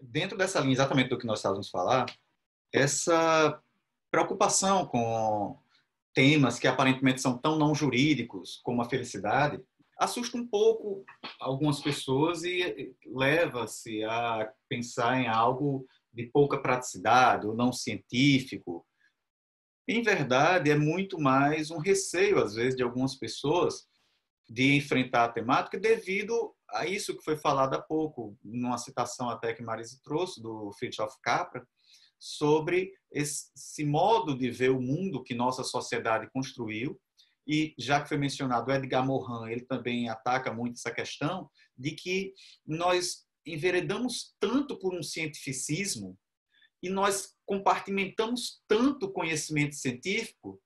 Dentro dessa linha exatamente do que nós estávamos falar, essa preocupação com temas que aparentemente são tão não jurídicos como a felicidade assusta um pouco algumas pessoas e leva-se a pensar em algo de pouca praticidade ou não científico. Em verdade, é muito mais um receio, às vezes, de algumas pessoas de enfrentar a temática devido a isso que foi falado há pouco, numa citação até que Marise trouxe, do Fritjof Capra, sobre esse modo de ver o mundo que nossa sociedade construiu. E já que foi mencionado Edgar Morin, ele também ataca muito essa questão de que nós enveredamos tanto por um cientificismo e nós compartimentamos tanto o conhecimento científico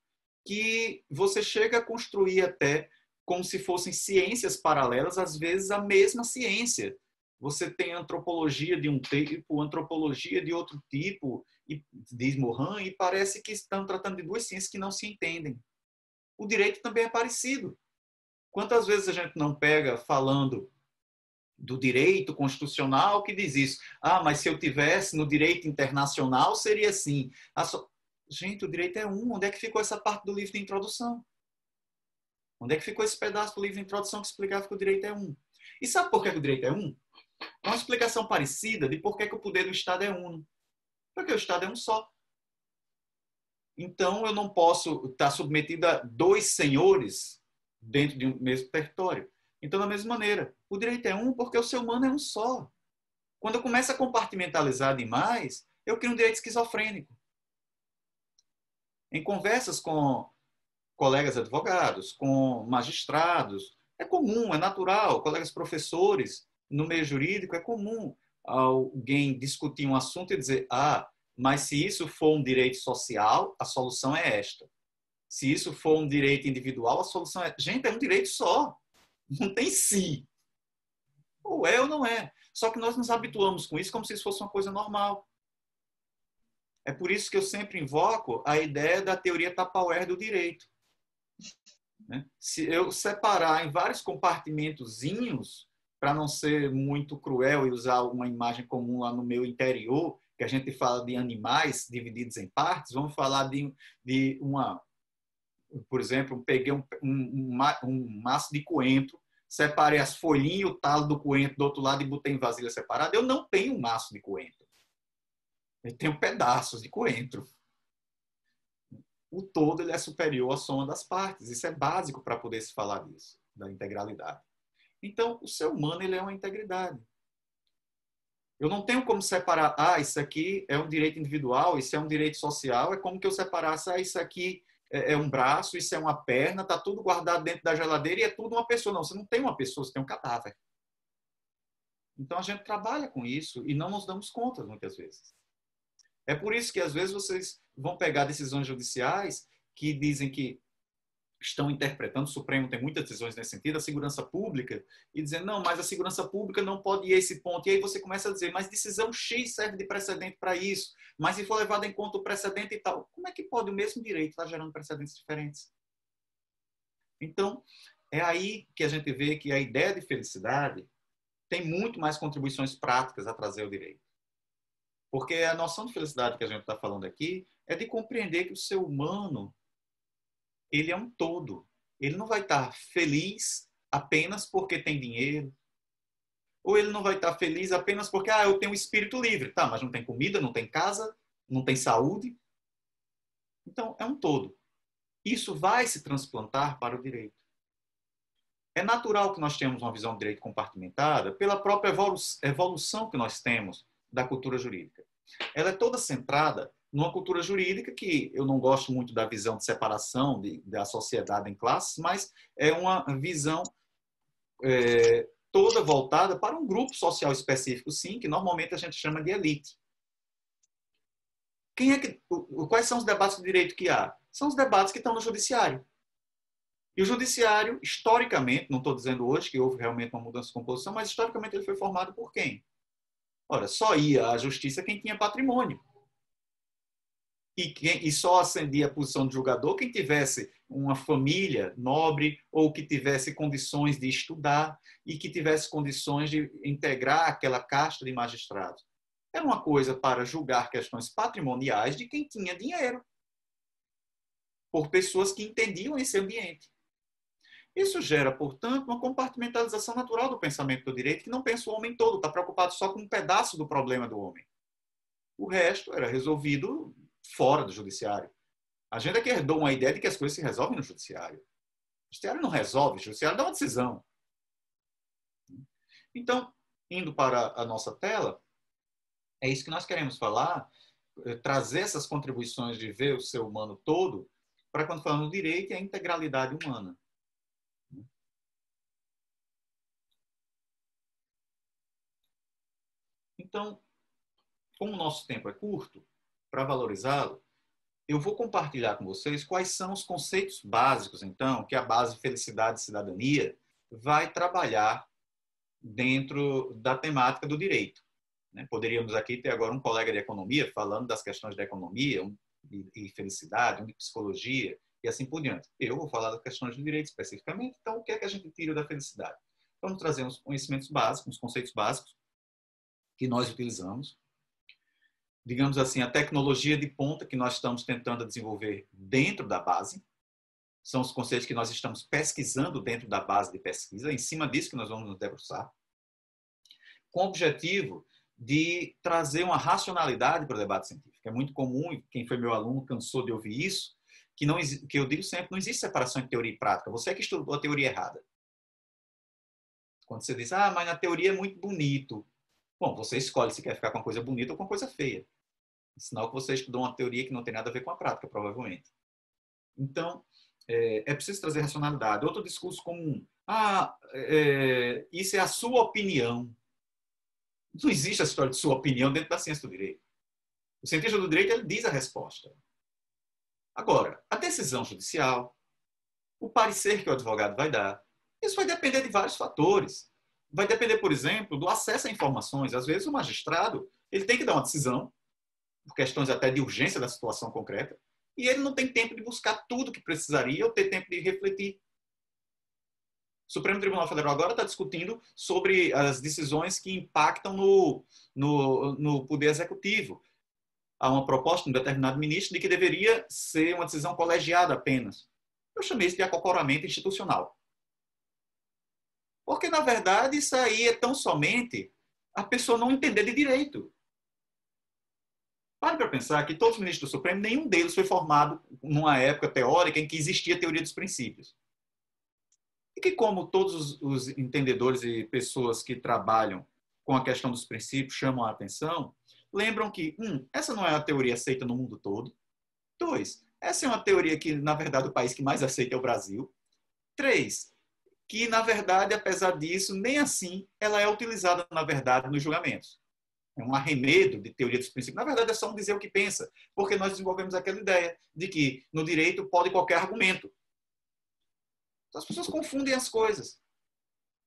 que você chega a construir até como se fossem ciências paralelas, às vezes a mesma ciência. Você tem antropologia de um tipo, antropologia de outro tipo, diz Morin, e parece que estão tratando de duas ciências que não se entendem. O direito também é parecido. Quantas vezes a gente não pega falando do direito constitucional que diz isso? Ah, mas se eu tivesse no direito internacional, seria assim. Gente, o direito é um. Onde é que ficou essa parte do livro de introdução? Onde é que ficou esse pedaço do livro de introdução que explicava que o direito é um? E sabe por que o direito é um? É uma explicação parecida de por que o poder do Estado é um. Porque o Estado é um só. Então, eu não posso estar submetido a dois senhores dentro de um mesmo território. Então, da mesma maneira, o direito é um porque o ser humano é um só. Quando eu começo a compartimentalizar demais, eu crio um direito esquizofrênico. Em conversas com colegas advogados, com magistrados, é comum, é natural, colegas professores, no meio jurídico, é comum alguém discutir um assunto e dizer, mas se isso for um direito social, a solução é esta. Se isso for um direito individual, a solução é... Gente, é um direito só. Não tem si. Ou é ou não é. Só que nós nos habituamos com isso como se isso fosse uma coisa normal. É por isso que eu sempre invoco a ideia da teoria Tupperware do direito. Se eu separar em vários compartimentozinhos, para não ser muito cruel e usar uma imagem comum lá no meu interior, que a gente fala de animais divididos em partes, vamos falar de uma... Por exemplo, peguei um maço de coentro, separei as folhinhas e o talo do coentro do outro lado e botei em vasilha separada. Eu não tenho um maço de coentro. Eu tenho pedaços de coentro. O todo ele é superior à soma das partes. Isso é básico para poder se falar disso, da integralidade. Então, o ser humano ele é uma integridade. Eu não tenho como separar, isso aqui é um direito individual, isso é um direito social, é como que eu separasse, isso aqui é um braço, isso é uma perna, está tudo guardado dentro da geladeira e é tudo uma pessoa. Não, você não tem uma pessoa, você tem um cadáver. Então, a gente trabalha com isso e não nos damos conta, muitas vezes. É por isso que, às vezes, vocês vão pegar decisões judiciais que dizem que estão interpretando, o Supremo tem muitas decisões nesse sentido, a segurança pública, e dizendo, não, mas a segurança pública não pode ir a esse ponto. E aí você começa a dizer, mas decisão X serve de precedente para isso, mas se for levado em conta o precedente e tal, como é que pode o mesmo direito estar gerando precedentes diferentes? Então, é aí que a gente vê que a ideia de felicidade tem muito mais contribuições práticas a trazer ao direito. Porque a noção de felicidade que a gente está falando aqui é de compreender que o ser humano ele é um todo. Ele não vai estar feliz apenas porque tem dinheiro. Ou ele não vai estar feliz apenas porque eu tenho um espírito livre. Tá, mas não tem comida, não tem casa, não tem saúde. Então, é um todo. Isso vai se transplantar para o direito. É natural que nós tenhamos uma visão de direito compartimentada pela própria evolução que nós temos da cultura jurídica. Ela é toda centrada numa cultura jurídica que eu não gosto muito da visão de separação da sociedade em classes, mas é uma visão toda voltada para um grupo social específico, sim, que normalmente a gente chama de elite. Quais são os debates de direito que há? São os debates que estão no judiciário. E o judiciário, historicamente, não estou dizendo hoje que houve realmente uma mudança de composição, mas historicamente ele foi formado por quem? Ora, só ia à justiça quem tinha patrimônio. E só ascendia a posição de julgador quem tivesse uma família nobre ou que tivesse condições de estudar e que tivesse condições de integrar aquela casta de magistrados. Era uma coisa para julgar questões patrimoniais de quem tinha dinheiro, por pessoas que entendiam esse ambiente. Isso gera, portanto, uma compartimentalização natural do pensamento do direito, que não pensa o homem todo, está preocupado só com um pedaço do problema do homem. O resto era resolvido fora do judiciário. A gente é que herdou uma ideia de que as coisas se resolvem no judiciário. O judiciário não resolve, o judiciário dá uma decisão. Então, indo para a nossa tela, é isso que nós queremos falar, trazer essas contribuições de ver o ser humano todo, para quando falamos do direito e a integralidade humana. Então, como o nosso tempo é curto, para valorizá-lo, eu vou compartilhar com vocês quais são os conceitos básicos, então, que a base Felicidade e Cidadania vai trabalhar dentro da temática do direito. Poderíamos aqui ter agora um colega de economia falando das questões da economia e felicidade, um de psicologia e assim por diante. Eu vou falar das questões do direito especificamente, então o que é que a gente tira da felicidade? Vamos trazer uns conhecimentos básicos, uns conceitos básicos que nós utilizamos, digamos assim, a tecnologia de ponta que nós estamos tentando desenvolver dentro da base, são os conceitos que nós estamos pesquisando dentro da base de pesquisa, em cima disso que nós vamos nos debruçar, com o objetivo de trazer uma racionalidade para o debate científico. É muito comum, e quem foi meu aluno cansou de ouvir isso, que eu digo sempre, não existe separação de teoria e prática. Você é que estudou a teoria errada. Quando você diz, mas na teoria é muito bonito. Bom, você escolhe se quer ficar com uma coisa bonita ou com uma coisa feia. Sinal que você estudou uma teoria que não tem nada a ver com a prática, provavelmente. Então, é preciso trazer racionalidade. Outro discurso comum. Isso é a sua opinião. Não existe a história de sua opinião dentro da ciência do direito. O cientista do direito, ele diz a resposta. Agora, a decisão judicial, o parecer que o advogado vai dar, isso vai depender de vários fatores. Vai depender, por exemplo, do acesso a informações. Às vezes, o magistrado, ele tem que dar uma decisão, por questões até de urgência da situação concreta, e ele não tem tempo de buscar tudo que precisaria ou ter tempo de refletir. O Supremo Tribunal Federal agora está discutindo sobre as decisões que impactam no Poder Executivo. Há uma proposta de um determinado ministro de que deveria ser uma decisão colegiada apenas. Eu chamei isso de acocoramento institucional. Porque, na verdade, isso aí é tão somente a pessoa não entender de direito. Pare para pensar que todos os ministros do Supremo, nenhum deles foi formado numa época teórica em que existia a teoria dos princípios. E que, como todos os entendedores e pessoas que trabalham com a questão dos princípios chamam a atenção, lembram que, essa não é a teoria aceita no mundo todo. 2, essa é uma teoria que, na verdade, o país que mais aceita é o Brasil. 3, que, na verdade, apesar disso, nem assim ela é utilizada, na verdade, nos julgamentos. É um arremedo de teoria dos princípios. Na verdade, é só um dizer o que pensa, porque nós desenvolvemos aquela ideia de que no direito pode qualquer argumento. Então, as pessoas confundem as coisas.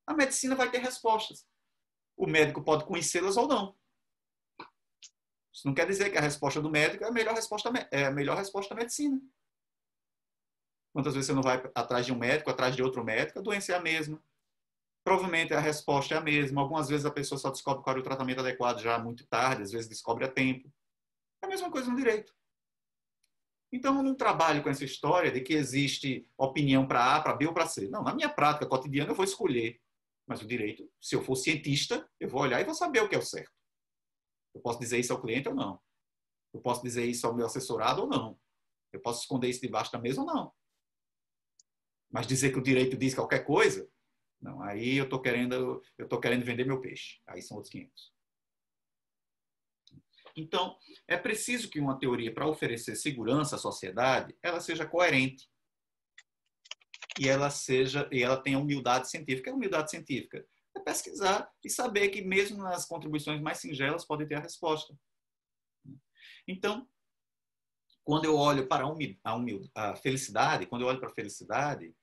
A medicina vai ter respostas. O médico pode conhecê-las ou não. Isso não quer dizer que a resposta do médico é a melhor resposta da medicina. Quantas vezes você não vai atrás de um médico, atrás de outro médico, a doença é a mesma. Provavelmente a resposta é a mesma. Algumas vezes a pessoa só descobre qual é o tratamento adequado já muito tarde, às vezes descobre a tempo. É a mesma coisa no direito. Então, eu não trabalho com essa história de que existe opinião para A, para B ou para C. Não, na minha prática cotidiana eu vou escolher. Mas o direito, se eu for cientista, eu vou olhar e vou saber o que é o certo. Eu posso dizer isso ao cliente ou não. Eu posso dizer isso ao meu assessorado ou não. Eu posso esconder isso debaixo da mesa ou não. Mas dizer que o direito diz qualquer coisa, não, aí eu estou querendo vender meu peixe. Aí são outros 500. Então, é preciso que uma teoria, para oferecer segurança à sociedade, ela seja coerente. E ela tenha humildade científica. A humildade científica é pesquisar e saber que mesmo nas contribuições mais singelas pode ter a resposta. Então, quando eu olho para a felicidade, quando eu olho para a felicidade,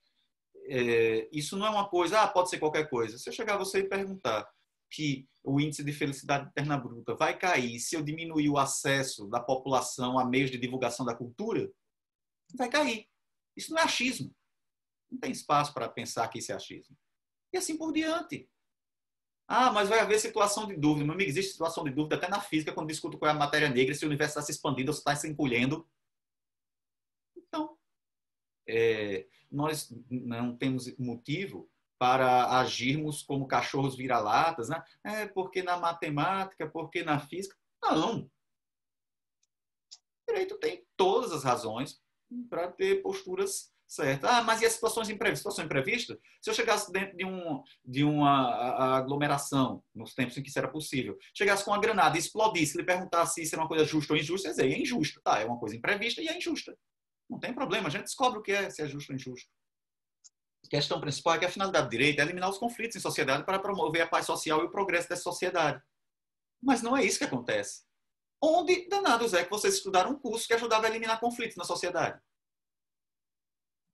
isso não é uma coisa, pode ser qualquer coisa. Se eu chegar a você e perguntar que o índice de felicidade interna bruta vai cair se eu diminuir o acesso da população a meios de divulgação da cultura, vai cair. Isso não é achismo. Não tem espaço para pensar que isso é achismo. E assim por diante. Ah, mas vai haver situação de dúvida. Meu amigo, existe situação de dúvida até na física, quando discuto qual é a matéria negra, se o universo está se expandindo ou se está se encolhendo. Então, nós não temos motivo para agirmos como cachorros vira-latas, né? Porque na matemática, porque na física. Não. O direito tem todas as razões para ter posturas certas. Ah, mas e as situações imprevistas? Situação imprevista? Se eu chegasse dentro de uma aglomeração, nos tempos em que isso era possível, chegasse com uma granada e explodisse, ele perguntasse se isso era uma coisa justa ou injusta, eu ia dizer, é injusta. Tá, é uma coisa imprevista e é injusta. Não tem problema, a gente descobre o que é, se é justo ou injusto. A questão principal é que a finalidade do direito é eliminar os conflitos em sociedade para promover a paz social e o progresso da sociedade. Mas não é isso que acontece. Onde danados é que vocês estudaram um curso que ajudava a eliminar conflitos na sociedade?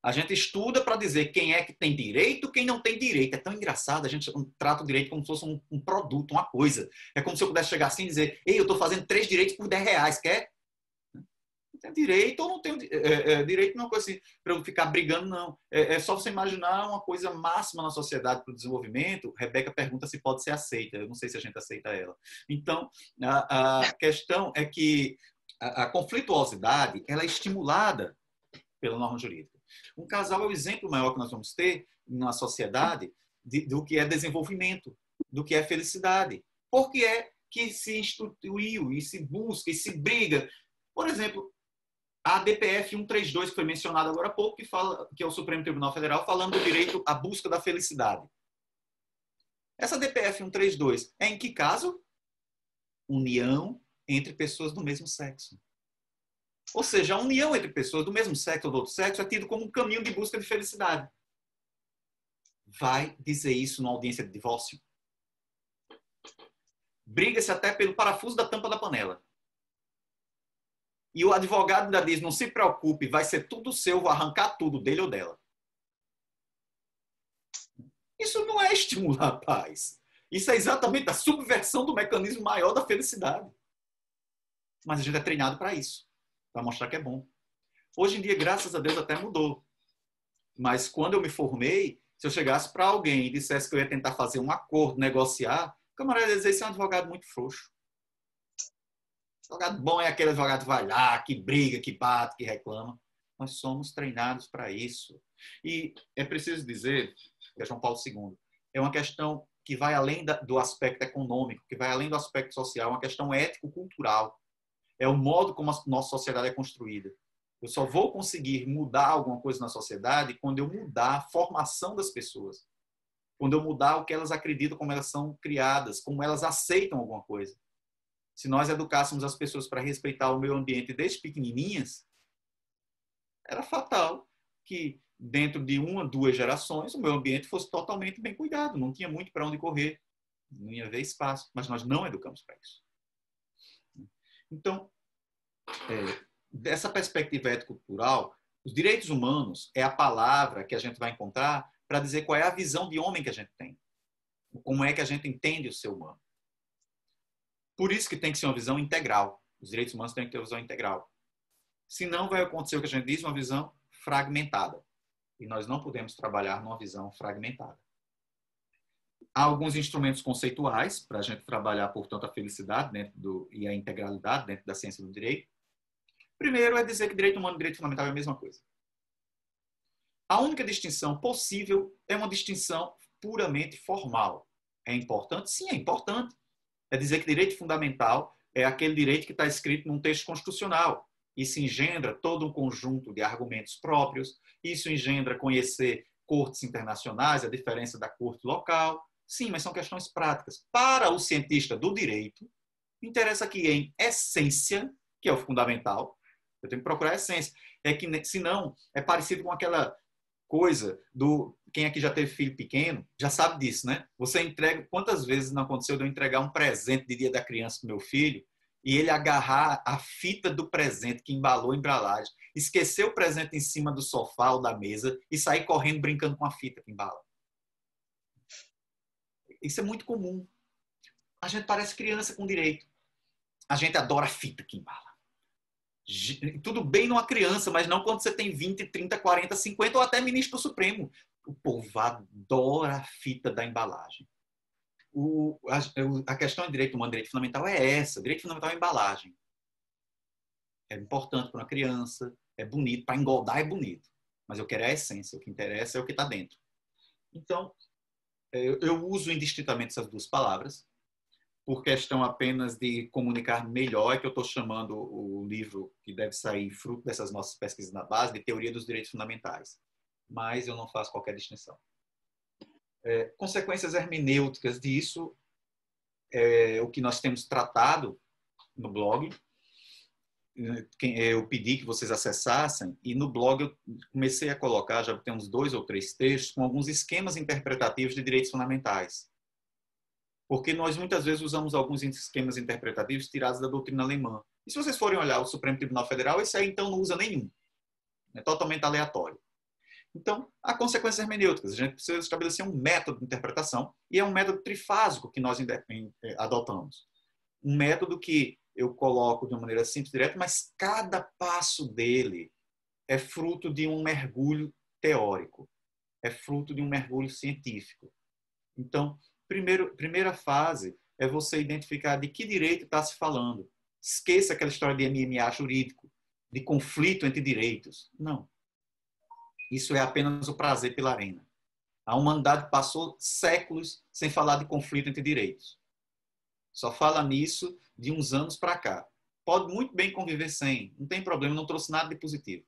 A gente estuda para dizer quem é que tem direito, quem não tem direito. É tão engraçado, a gente trata o direito como se fosse um produto, uma coisa. É como se eu pudesse chegar assim e dizer, ei, eu estou fazendo 3 direitos por R$10, quer? Tem direito ou não tenho direito, não é uma coisa assim para eu ficar brigando, não. É só você imaginar uma coisa máxima na sociedade para o desenvolvimento. Rebeca pergunta se pode ser aceita. Eu não sei se a gente aceita ela. Então, a questão é que a conflituosidade ela é estimulada pela norma jurídica. Um casal é o exemplo maior que nós vamos ter na sociedade do que é desenvolvimento, do que é felicidade. Porque é que se instituiu e se busca e se briga. Por exemplo, a DPF 132, que foi mencionada agora há pouco, que é o Supremo Tribunal Federal, falando do direito à busca da felicidade. Essa DPF 132 é em que caso? União entre pessoas do mesmo sexo. Ou seja, a união entre pessoas do mesmo sexo ou do outro sexo é tido como um caminho de busca de felicidade. Vai dizer isso numa audiência de divórcio? Briga-se até pelo parafuso da tampa da panela. E o advogado ainda diz, não se preocupe, vai ser tudo seu, vou arrancar tudo dele ou dela. Isso não é estimular a paz. Isso é exatamente a subversão do mecanismo maior da felicidade. Mas a gente é treinado para isso, para mostrar que é bom. Hoje em dia, graças a Deus, até mudou. Mas quando eu me formei, se eu chegasse para alguém e dissesse que eu ia tentar fazer um acordo, negociar, o camarada ia dizer, esse é um advogado muito frouxo. Advogado bom é aquele advogado que vai lá, que briga, que bate, que reclama. Nós somos treinados para isso. E é preciso dizer, que é João Paulo II, é uma questão que vai além do aspecto econômico, que vai além do aspecto social, é uma questão ético-cultural. É o modo como a nossa sociedade é construída. Eu só vou conseguir mudar alguma coisa na sociedade quando eu mudar a formação das pessoas. Quando eu mudar o que elas acreditam, como elas são criadas, como elas aceitam alguma coisa. Se nós educássemos as pessoas para respeitar o meio ambiente desde pequenininhas, era fatal que dentro de 1 a 2 gerações o meio ambiente fosse totalmente bem cuidado. Não tinha muito para onde correr. Não ia haver espaço. Mas nós não educamos para isso. Então, dessa perspectiva ético-cultural, os direitos humanos é a palavra que a gente vai encontrar para dizer qual é a visão de homem que a gente tem. Como é que a gente entende o ser humano. Por isso que tem que ser uma visão integral. Os direitos humanos têm que ter uma visão integral. Senão vai acontecer o que a gente diz, uma visão fragmentada. E nós não podemos trabalhar numa visão fragmentada. Há alguns instrumentos conceituais para a gente trabalhar, portanto, a felicidade e a integralidade dentro da ciência do direito. Primeiro é dizer que direito humano e direito fundamental é a mesma coisa. A única distinção possível é uma distinção puramente formal. É importante? Sim, é importante. É dizer que direito fundamental é aquele direito que está escrito num texto constitucional. Isso engendra todo um conjunto de argumentos próprios, isso engendra conhecer cortes internacionais, a diferença da corte local. Sim, mas são questões práticas. Para o cientista do direito, interessa que em essência, que é o fundamental, eu tenho que procurar a essência. É que, senão, é parecido com aquela coisa do... Quem aqui já teve filho pequeno já sabe disso, né? Você entrega... Quantas vezes não aconteceu de eu entregar um presente de dia da criança para meu filho e ele agarrar a fita do presente que embalou a embalagem, esquecer o presente em cima do sofá ou da mesa e sair correndo brincando com a fita que embala? Isso é muito comum. A gente parece criança com direito. A gente adora a fita que embala. Tudo bem numa criança, mas não quando você tem 20, 30, 40, 50 ou até ministro do Supremo. O povo adora a fita da embalagem. a questão de direito humano, direito fundamental é essa. Direito fundamental é embalagem. É importante para uma criança, é bonito, para engordar é bonito. Mas eu quero a essência, o que interessa é o que está dentro. Então, eu uso indistintamente essas duas palavras, por questão apenas de comunicar melhor, é que eu estou chamando o livro que deve sair fruto dessas nossas pesquisas na base de Teoria dos Direitos Fundamentais. Mas eu não faço qualquer distinção. Consequências hermenêuticas disso é o que nós temos tratado no blog. Eu pedi que vocês acessassem e no blog eu comecei a colocar, já tem uns 2 ou 3 textos, com alguns esquemas interpretativos de direitos fundamentais. Porque nós muitas vezes usamos alguns esquemas interpretativos tirados da doutrina alemã. E se vocês forem olhar o Supremo Tribunal Federal, esse aí então não usa nenhum. É totalmente aleatório. Então, há consequências hermenêuticas. A gente precisa estabelecer um método de interpretação e é um método trifásico que nós adotamos. Um método que eu coloco de uma maneira simples e direta, mas cada passo dele é fruto de um mergulho teórico, é fruto de um mergulho científico. Então, primeira fase é você identificar de que direito está se falando. Esqueça aquela história de MMA jurídico, de conflito entre direitos. Não. Isso é apenas o prazer pela arena. A humanidade passou séculos sem falar de conflito entre direitos. Só fala nisso de uns anos para cá. Pode muito bem conviver sem, não tem problema, não trouxe nada de positivo.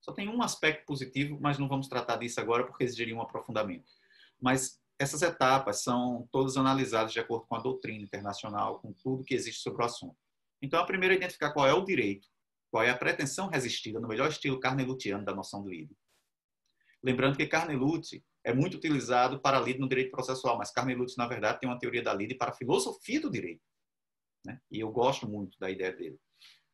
Só tem um aspecto positivo, mas não vamos tratar disso agora porque exigiria um aprofundamento. Mas essas etapas são todas analisadas de acordo com a doutrina internacional, com tudo que existe sobre o assunto. Então, a primeira é identificar qual é o direito, qual é a pretensão resistida, no melhor estilo carnelutiano da noção de lide. Lembrando que Carnelucci é muito utilizado para a lide no direito processual, mas Carnelucci, na verdade, tem uma teoria da lide para a filosofia do direito. Né? E eu gosto muito da ideia dele.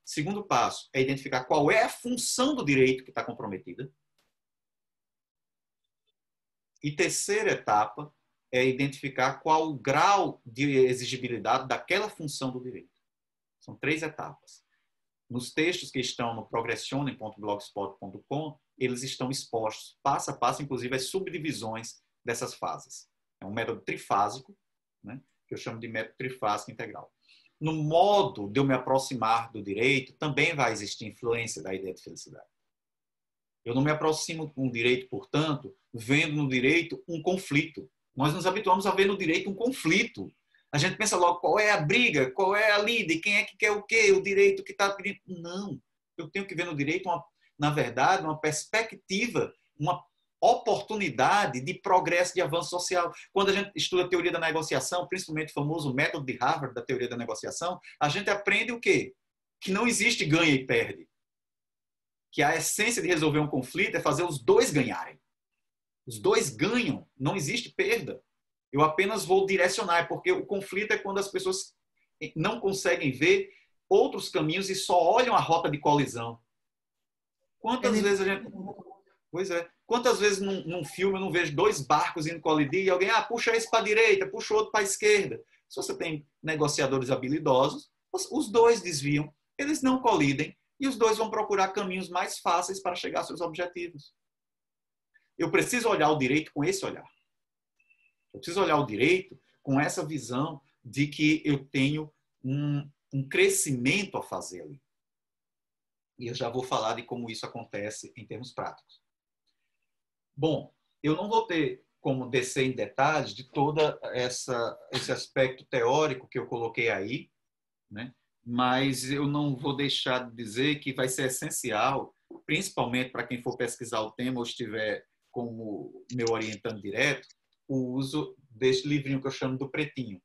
Segundo passo é identificar qual é a função do direito que está comprometida. E terceira etapa é identificar qual o grau de exigibilidade daquela função do direito. São 3 etapas. Nos textos que estão no progressione.blogspot.com, eles estão expostos, passo a passo, inclusive, as subdivisões dessas fases. É um método trifásico, né, que eu chamo de método trifásico integral. No modo de eu me aproximar do direito, também vai existir influência da ideia de felicidade. Eu não me aproximo com o direito, portanto, vendo no direito um conflito. Nós nos habituamos a ver no direito um conflito. A gente pensa logo qual é a briga, qual é a lide, quem é que quer o quê, o direito que está pedindo. Não. Eu tenho que ver no direito, na verdade, uma perspectiva, uma oportunidade de progresso, de avanço social. Quando a gente estuda a teoria da negociação, principalmente o famoso método de Harvard da teoria da negociação, a gente aprende o quê? Que não existe ganha e perde. Que a essência de resolver um conflito é fazer os dois ganharem. Os dois ganham, não existe perda. Eu apenas vou direcionar, porque o conflito é quando as pessoas não conseguem ver outros caminhos e só olham a rota de colisão. Quantas vezes a gente... Pois é. Quantas vezes num filme eu não vejo 2 barcos indo colidir e alguém, puxa esse para a direita, puxa o outro para a esquerda. Se você tem negociadores habilidosos, os 2 desviam, eles não colidem e os 2 vão procurar caminhos mais fáceis para chegar aos seus objetivos. Eu preciso olhar o direito com esse olhar. Eu preciso olhar o direito com essa visão de que eu tenho um crescimento a fazer ali. E eu já vou falar de como isso acontece em termos práticos. Bom, eu não vou ter como descer em detalhes de todo esse aspecto teórico que eu coloquei aí, né? Mas eu não vou deixar de dizer que vai ser essencial, principalmente para quem for pesquisar o tema ou estiver como meu orientando direto, o uso deste livrinho que eu chamo do pretinho,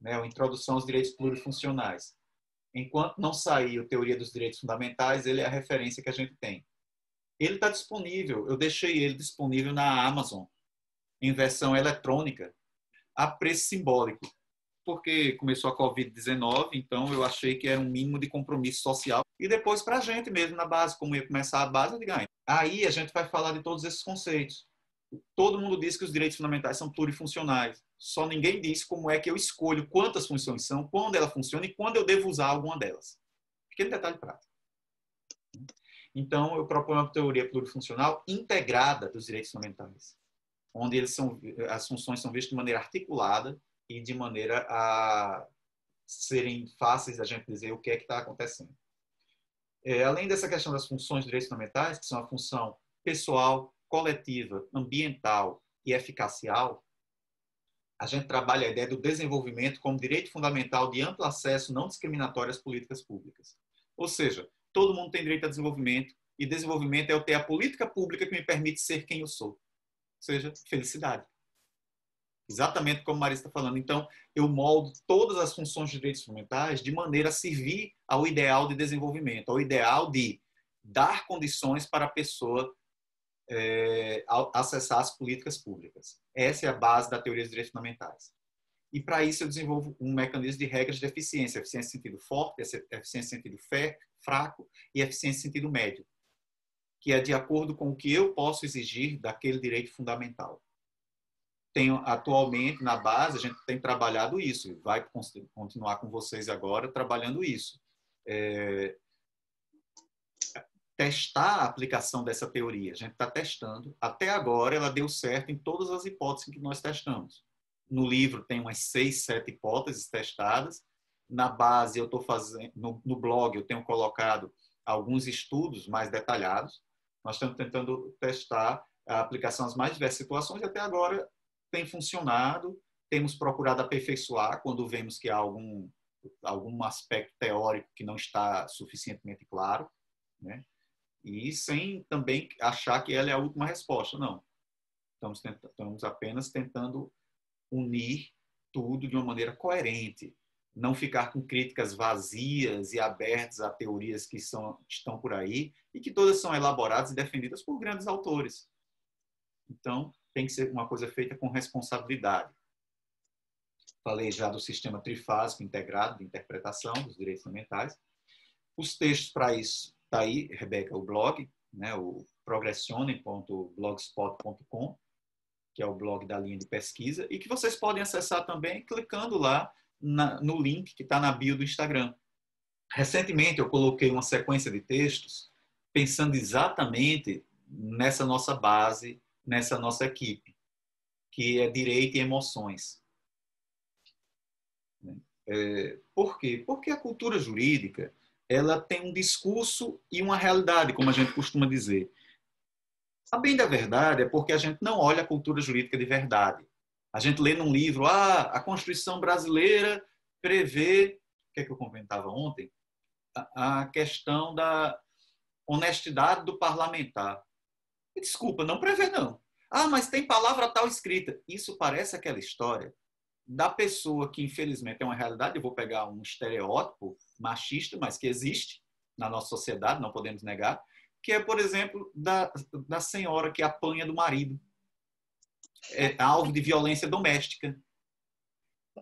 né? A Introdução aos Direitos Plurifuncionais. Enquanto não sair a Teoria dos Direitos Fundamentais, ele é a referência que a gente tem. Ele está disponível, eu deixei ele disponível na Amazon, em versão eletrônica, a preço simbólico, porque começou a Covid-19, então eu achei que era um mínimo de compromisso social. E depois para a gente mesmo, na base, como ia começar a base, eu digo, aí a gente vai falar de todos esses conceitos. Todo mundo diz que os direitos fundamentais são plurifuncionais. Só ninguém diz como é que eu escolho quantas funções são, quando ela funciona e quando eu devo usar alguma delas. Pequeno detalhe prático. Então, eu proponho uma teoria plurifuncional integrada dos direitos fundamentais. onde as funções são vistas de maneira articulada e de maneira a serem fáceis da gente dizer o que é que está acontecendo. Além dessa questão das funções de direitos fundamentais, que são a função pessoal, coletiva, ambiental e eficacial, a gente trabalha a ideia do desenvolvimento como direito fundamental de amplo acesso não discriminatório às políticas públicas. Ou seja, todo mundo tem direito a desenvolvimento, e desenvolvimento é eu ter a política pública que me permite ser quem eu sou. Ou seja, felicidade. Exatamente como a Marisa está falando. Então, eu moldo todas as funções de direitos fundamentais de maneira a servir ao ideal de desenvolvimento, ao ideal de dar condições para a pessoa acessar as políticas públicas. Essa é a base da teoria dos direitos fundamentais. E para isso eu desenvolvo um mecanismo de regras de eficiência. Eficiência em sentido forte, eficiência em sentido fraco e eficiência em sentido médio, que é de acordo com o que eu posso exigir daquele direito fundamental. Atualmente, na base, a gente tem trabalhado isso, e vai continuar com vocês agora trabalhando isso. Testar a aplicação dessa teoria. A gente está testando. Até agora, ela deu certo em todas as hipóteses que nós testamos. No livro tem umas 6, 7 hipóteses testadas. Na base, eu estou fazendo, no blog, eu tenho colocado alguns estudos mais detalhados. Nós estamos tentando testar a aplicação às mais diversas situações e até agora tem funcionado. Temos procurado aperfeiçoar quando vemos que há algum aspecto teórico que não está suficientemente claro, né? E sem também achar que ela é a última resposta, não. Estamos apenas tentando unir tudo de uma maneira coerente, não ficar com críticas vazias e abertas a teorias que estão por aí e que todas são elaboradas e defendidas por grandes autores. Então, tem que ser uma coisa feita com responsabilidade. Falei já do sistema trifásico integrado de interpretação dos direitos fundamentais. Os textos para isso está aí, Rebeca, o blog, né, o progressione.blogspot.com, que é o blog da linha de pesquisa, e que vocês podem acessar também clicando lá no link que está na bio do Instagram. Recentemente eu coloquei uma sequência de textos pensando exatamente nessa nossa base, nessa nossa equipe, que é direito e emoções. Por quê? Porque a cultura jurídica ela tem um discurso e uma realidade, como a gente costuma dizer. A bem da verdade é porque a gente não olha a cultura jurídica de verdade. A gente lê num livro, a Constituição brasileira prevê, o que é que eu comentava ontem? A questão da honestidade do parlamentar. E, desculpa, não prevê não. Mas tem palavra tal escrita. Isso parece aquela história da pessoa que, infelizmente, é uma realidade. Eu vou pegar um estereótipo machista, mas que existe na nossa sociedade, não podemos negar, que é, por exemplo, da senhora que apanha do marido. É alvo de violência doméstica.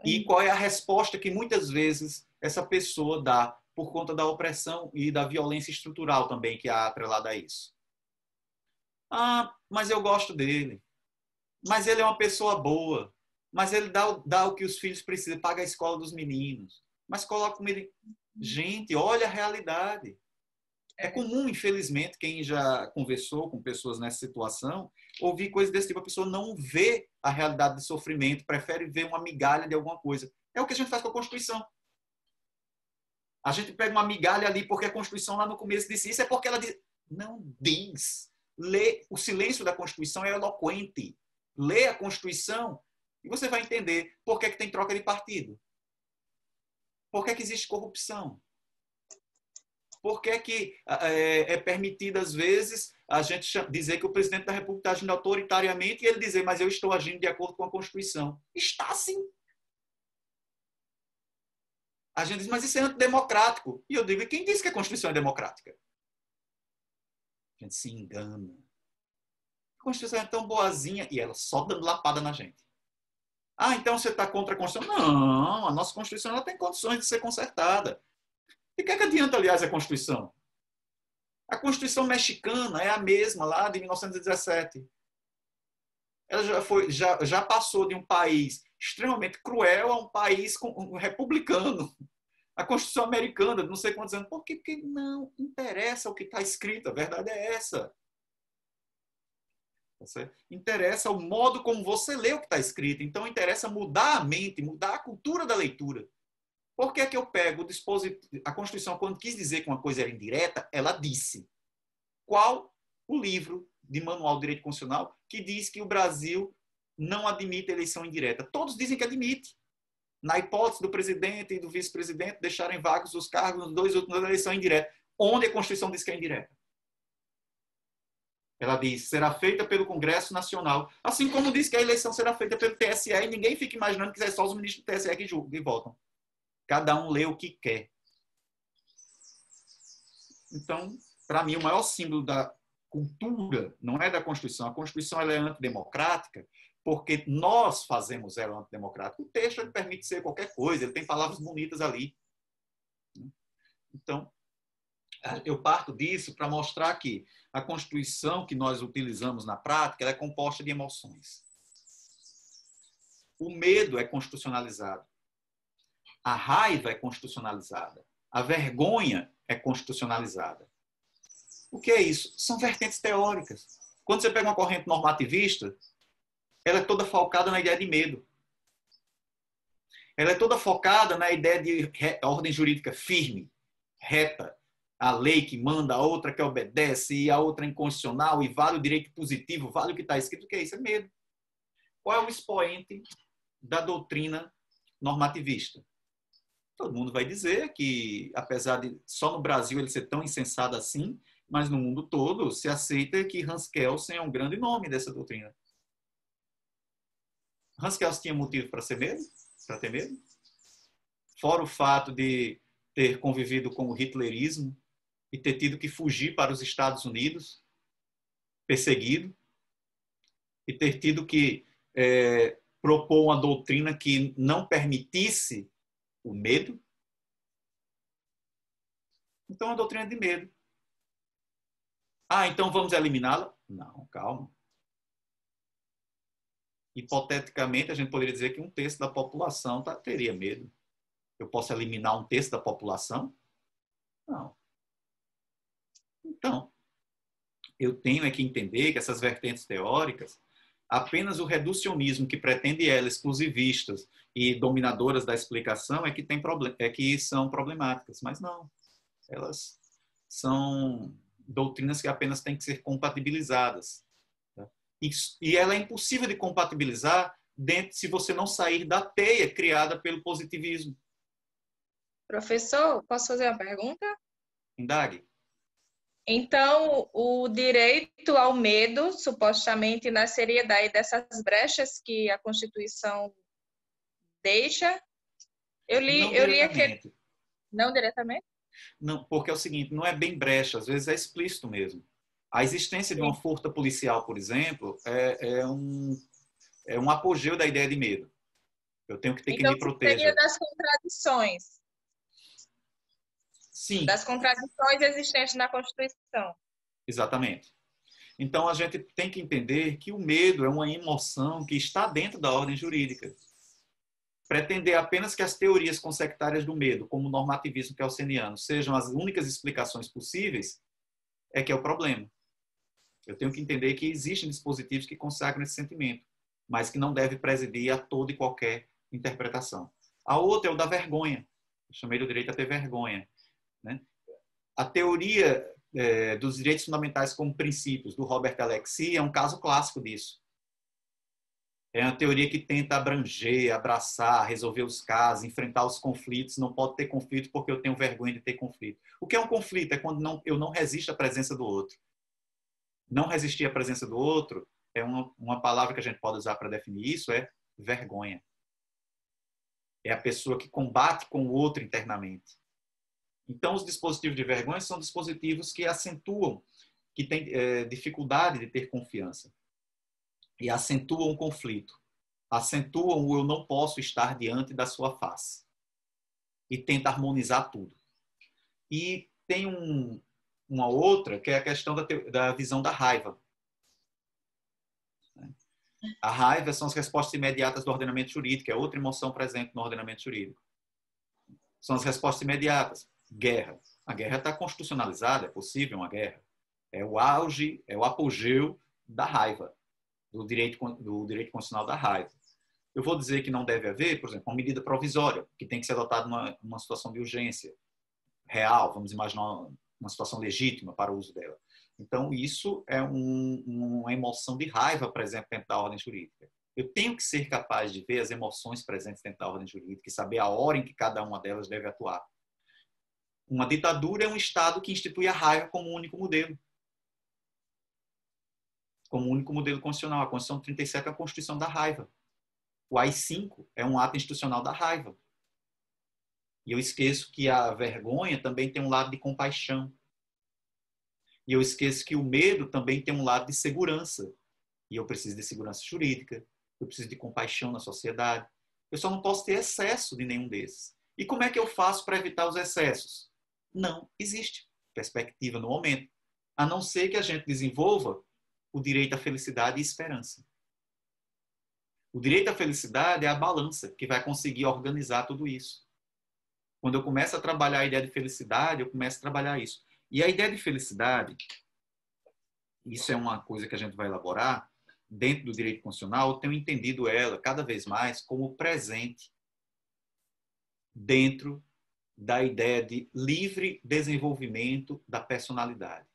E qual é a resposta que, muitas vezes, essa pessoa dá por conta da opressão e da violência estrutural também que há atrelada a isso? Mas eu gosto dele. Mas ele é uma pessoa boa. Mas ele dá o que os filhos precisam, paga a escola dos meninos. Mas coloca comida. Gente, olha a realidade. É comum, infelizmente, quem já conversou com pessoas nessa situação, ouvir coisas desse tipo. A pessoa não vê a realidade de sofrimento, prefere ver uma migalha de alguma coisa. É o que a gente faz com a Constituição. A gente pega uma migalha ali porque a Constituição lá no começo disse isso, é porque ela diz. Não diz. Lê. O silêncio da Constituição é eloquente. Lê a Constituição e você vai entender por que tem troca de partido. Por que existe corrupção. Por que é permitido, às vezes, a gente dizer que o presidente da República está agindo autoritariamente e ele dizer, mas eu estou agindo de acordo com a Constituição. Está sim. A gente diz, mas isso é antidemocrático. E eu digo, e quem disse que a Constituição é democrática? A gente se engana. A Constituição é tão boazinha e ela só dando lapada na gente. Então você está contra a Constituição? Não, a nossa Constituição ela tem condições de ser consertada. E o que adianta, aliás, a Constituição? A Constituição mexicana é a mesma lá de 1917. Ela já passou de um país extremamente cruel a um país republicano. A Constituição americana, não sei quantos anos. Por quê? Porque não interessa o que está escrito. A verdade é essa. Tá certo? Interessa o modo como você lê o que está escrito. Então, interessa mudar a mente, mudar a cultura da leitura. Por que é que eu pego o dispositivo? A Constituição, quando quis dizer que uma coisa era indireta, ela disse. Qual o livro de manual de direito constitucional que diz que o Brasil não admite eleição indireta? Todos dizem que admite. Na hipótese do presidente e do vice-presidente deixarem vagos os cargos nos 2 últimos da eleição indireta. Onde a Constituição diz que é indireta? Ela diz, será feita pelo Congresso Nacional. Assim como diz que a eleição será feita pelo TSE e ninguém fica imaginando que é só os ministros do TSE que votam. Cada um lê o que quer. Então, para mim, o maior símbolo da cultura não é da Constituição. A Constituição ela é antidemocrática porque nós fazemos ela antidemocrática. O texto ele permite ser qualquer coisa, ele tem palavras bonitas ali. Então, eu parto disso para mostrar que a Constituição que nós utilizamos na prática ela é composta de emoções. O medo é constitucionalizado. A raiva é constitucionalizada. A vergonha é constitucionalizada. O que é isso? São vertentes teóricas. Quando você pega uma corrente normativista, ela é toda focada na ideia de medo. Ela é toda focada na ideia de ordem jurídica firme, reta, a lei que manda, a outra que obedece, e a outra é inconstitucional, e vale o direito positivo, vale o que está escrito. O que é isso? É medo. Qual é o expoente da doutrina normativista? Todo mundo vai dizer que, apesar de só no Brasil ele ser tão insensado assim, mas no mundo todo se aceita que Hans Kelsen é um grande nome dessa doutrina. Hans Kelsen tinha motivo para ser medo? Para ter medo? Fora o fato de ter convivido com o hitlerismo e ter tido que fugir para os Estados Unidos, perseguido, e ter tido que propor uma doutrina que não permitisse o medo. Então, é uma doutrina de medo. Ah, então vamos eliminá-la? Não, calma. Hipoteticamente, a gente poderia dizer que 1/3 da população teria medo. Eu posso eliminar 1/3 da população? Não. Então, eu tenho que entender que essas vertentes teóricas, apenas o reducionismo que pretende elas exclusivistas e dominadoras da explicação é que são problemáticas, mas não. Elas são doutrinas que apenas têm que ser compatibilizadas. Tá? E ela é impossível de compatibilizar se você não sair da teia criada pelo positivismo. Professor, posso fazer uma pergunta? Indague. Então, o direito ao medo, supostamente, nasceria daí dessas brechas que a Constituição deixa? Eu li aquele... Não diretamente? Não, porque é o seguinte, não é bem brecha, às vezes é explícito mesmo. A existência de uma força policial, por exemplo, é um apogeu da ideia de medo. Eu tenho que ter que me proteger. Seria das contradições. Sim. Das contradições existentes na Constituição. Exatamente. Então, a gente tem que entender que o medo é uma emoção que está dentro da ordem jurídica. Pretender apenas que as teorias consectárias do medo, como o normativismo kelseniano, sejam as únicas explicações possíveis, é que é o problema. Eu tenho que entender que existem dispositivos que consagram esse sentimento, mas que não deve presidir a toda e qualquer interpretação. A outra é o da vergonha. Eu chamei do direito a ter vergonha. Né? A teoria dos direitos fundamentais como princípios, do Robert Alexis, é um caso clássico disso. É uma teoria que tenta abranger, abraçar, resolver os casos, enfrentar os conflitos. Não pode ter conflito porque eu tenho vergonha de ter conflito. O que é um conflito? É quando eu não resisto à presença do outro. Não resistir à presença do outro é uma palavra que a gente pode usar para definir isso, é vergonha. É a pessoa que combate com o outro internamente. Então, os dispositivos de vergonha são dispositivos que acentuam, que têm dificuldade de ter confiança. E acentuam o conflito. Acentuam o eu não posso estar diante da sua face. E tenta harmonizar tudo. E tem uma outra, que é a questão da visão da raiva. A raiva são as respostas imediatas do ordenamento jurídico, é outra emoção presente no ordenamento jurídico. São as respostas imediatas. Guerra. A guerra está constitucionalizada, é possível uma guerra. É o auge, é o apogeu da raiva. do direito constitucional da raiva. Eu vou dizer que não deve haver, por exemplo, uma medida provisória, que tem que ser adotada numa situação de urgência real, vamos imaginar uma situação legítima para o uso dela. Então, isso é uma emoção de raiva presente dentro da ordem jurídica. Eu tenho que ser capaz de ver as emoções presentes dentro da ordem jurídica e saber a hora em que cada uma delas deve atuar. Uma ditadura é um Estado que institui a raiva como único modelo. Como único modelo constitucional. A Constituição de 37 é a Constituição da raiva. O AI-5 é um ato institucional da raiva. E eu esqueço que a vergonha também tem um lado de compaixão. E eu esqueço que o medo também tem um lado de segurança. E eu preciso de segurança jurídica, eu preciso de compaixão na sociedade. Eu só não posso ter excesso de nenhum desses. E como é que eu faço para evitar os excessos? Não existe perspectiva no momento. A não ser que a gente desenvolva o direito à felicidade e esperança. O direito à felicidade é a balança que vai conseguir organizar tudo isso. Quando eu começo a trabalhar a ideia de felicidade, eu começo a trabalhar isso. E a ideia de felicidade, isso é uma coisa que a gente vai elaborar, dentro do direito constitucional, eu tenho entendido ela cada vez mais como presente dentro da ideia de livre desenvolvimento da personalidade.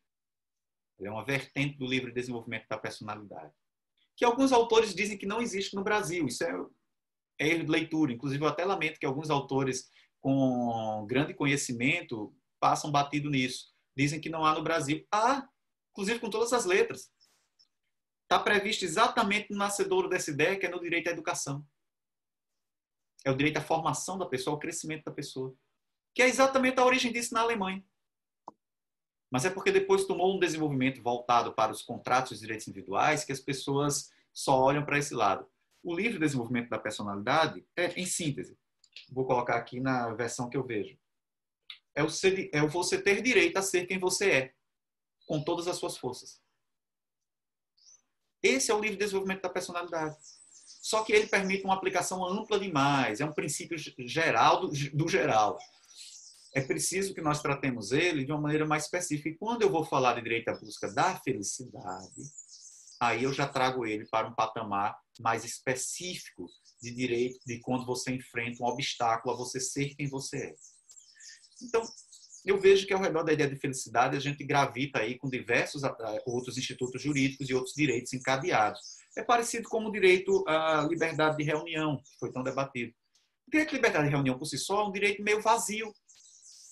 É uma vertente do livre desenvolvimento da personalidade. Que alguns autores dizem que não existe no Brasil. Isso é erro de leitura. Inclusive, eu até lamento que alguns autores com grande conhecimento passam batido nisso. Dizem que não há no Brasil. Há, inclusive com todas as letras. Está previsto exatamente no nascedouro dessa ideia, que é no direito à educação. É o direito à formação da pessoa, ao crescimento da pessoa. Que é exatamente a origem disso na Alemanha. Mas é porque depois tomou um desenvolvimento voltado para os contratos e os direitos individuais que as pessoas só olham para esse lado. O livre desenvolvimento da personalidade é, em síntese, vou colocar aqui na versão que eu vejo, é o você ter direito a ser quem você é, com todas as suas forças. Esse é o livre desenvolvimento da personalidade. Só que ele permite uma aplicação ampla demais, é um princípio geral do geral. É preciso que nós tratemos ele de uma maneira mais específica. E quando eu vou falar de direito à busca da felicidade, aí eu já trago ele para um patamar mais específico de direito, de quando você enfrenta um obstáculo a você ser quem você é. Então, eu vejo que ao redor da ideia de felicidade a gente gravita aí com diversos outros institutos jurídicos e outros direitos encadeados. É parecido com o direito à liberdade de reunião, que foi tão debatido. O direito à liberdade de reunião por si só é um direito meio vazio.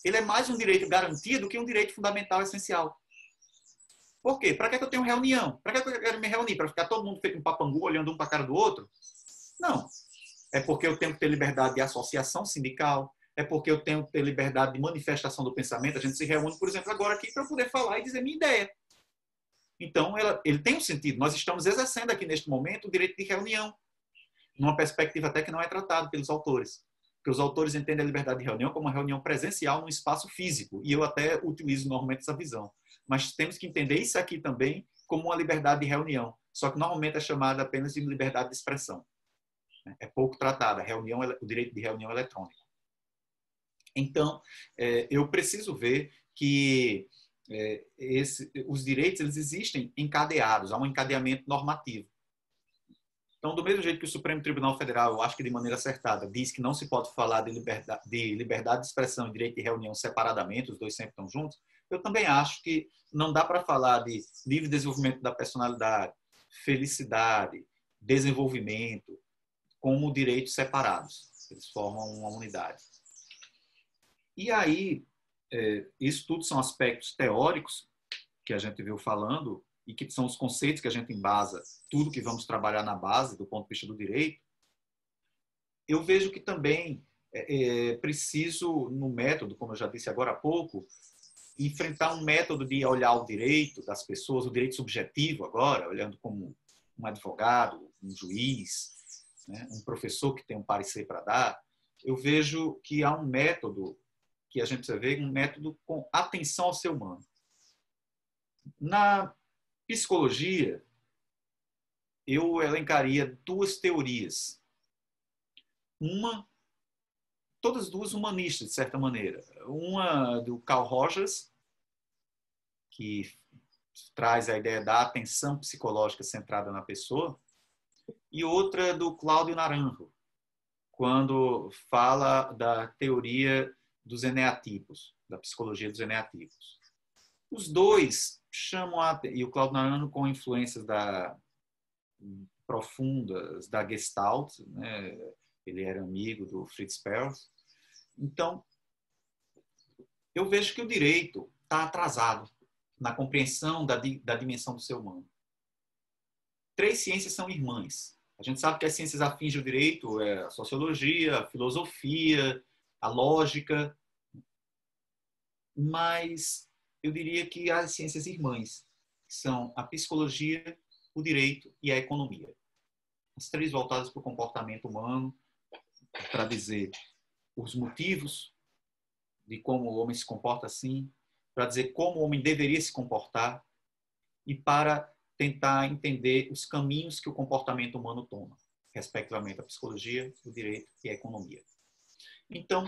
Ele é mais um direito garantido que um direito fundamental essencial. Por quê? Para que eu tenho reunião? Para que eu quero me reunir? Para ficar todo mundo feito um papangu, olhando um para a cara do outro? Não. É porque eu tenho que ter liberdade de associação sindical, é porque eu tenho que ter liberdade de manifestação do pensamento. A gente se reúne, por exemplo, agora aqui para eu poder falar e dizer minha ideia. Então, ele tem um sentido. Nós estamos exercendo aqui, neste momento, o direito de reunião, numa perspectiva até que não é tratado pelos autores. Porque os autores entendem a liberdade de reunião como uma reunião presencial num espaço físico. E eu até utilizo normalmente essa visão. Mas temos que entender isso aqui também como uma liberdade de reunião. Só que normalmente é chamada apenas de liberdade de expressão. É pouco tratada. O direito de reunião eletrônico. Então, eu preciso ver que os direitos eles existem encadeados. Há um encadeamento normativo. Então, do mesmo jeito que o Supremo Tribunal Federal, eu acho que de maneira acertada, diz que não se pode falar de liberdade de expressão e direito de reunião separadamente, os dois sempre estão juntos, eu também acho que não dá para falar de livre desenvolvimento da personalidade, felicidade, desenvolvimento, como direitos separados. Eles formam uma unidade. E aí, isso tudo são aspectos teóricos que a gente veio falando, e que são os conceitos que a gente embasa tudo que vamos trabalhar na base, do ponto de vista do direito, eu vejo que também é preciso, no método, como eu já disse agora há pouco, enfrentar um método de olhar o direito das pessoas, o direito subjetivo agora, olhando como um advogado, um juiz, né, um professor que tem um parecer para dar, eu vejo que há um método que a gente precisa ver, um método com atenção ao ser humano. Na psicologia, eu elencaria duas teorias. Todas duas humanistas, de certa maneira. Uma do Carl Rogers, que traz a ideia da atenção psicológica centrada na pessoa, e outra do Cláudio Naranjo, quando fala da teoria dos eneatipos, da psicologia dos eneatipos. Os dois chamam e o Cláudio Naranjo com influências profundas da Gestalt, né? Ele era amigo do Fritz Perls. Então, eu vejo que o direito está atrasado na compreensão da dimensão do ser humano. 3 ciências são irmãs. A gente sabe que as ciências afins do direito é a sociologia, a filosofia, a lógica, mas eu diria que as ciências irmãs são a psicologia, o direito e a economia. As 3 voltadas para o comportamento humano, para dizer os motivos de como o homem se comporta assim, para dizer como o homem deveria se comportar e para tentar entender os caminhos que o comportamento humano toma, respectivamente a psicologia, o direito e a economia. Então,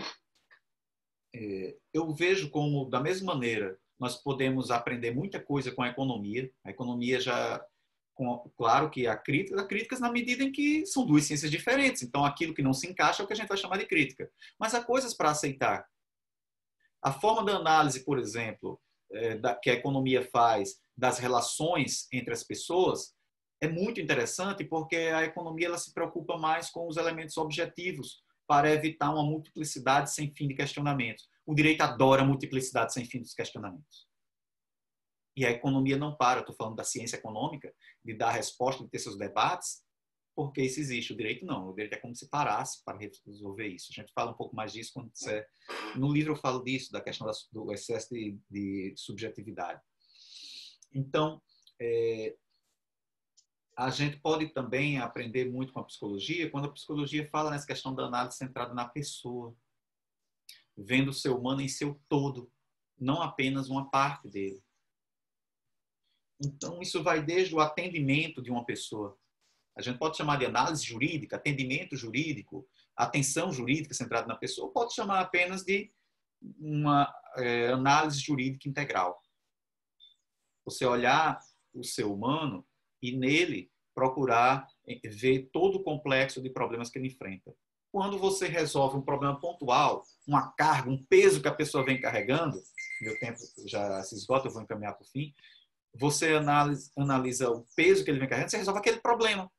eu vejo como, da mesma maneira, nós podemos aprender muita coisa com a economia. A economia já, claro que há críticas na medida em que são 2 ciências diferentes. Então, aquilo que não se encaixa é o que a gente vai chamar de crítica. Mas há coisas para aceitar. A forma da análise, por exemplo, que a economia faz das relações entre as pessoas é muito interessante porque a economia ela se preocupa mais com os elementos objetivos para evitar uma multiplicidade sem fim de questionamentos. O direito adora a multiplicidade sem fim dos questionamentos. E a economia não para, estou falando da ciência econômica, de dar resposta, de ter seus debates, porque isso existe. O direito não. O direito é como se parasse para resolver isso. A gente fala um pouco mais disso quando disser... No livro eu falo disso, da questão do excesso de subjetividade. Então, a gente pode também aprender muito com a psicologia quando a psicologia fala nessa questão da análise centrada na pessoa, vendo o ser humano em seu todo, não apenas uma parte dele. Então, isso vai desde o atendimento de uma pessoa. A gente pode chamar de análise jurídica, atendimento jurídico, atenção jurídica centrada na pessoa, ou pode chamar apenas de uma análise jurídica integral. Você olhar o ser humano e nele procurar ver todo o complexo de problemas que ele enfrenta. Quando você resolve um problema pontual, uma carga, um peso que a pessoa vem carregando, meu tempo já se esgota, eu vou encaminhar para o fim, você analisa o peso que ele vem carregando, você resolve aquele problema.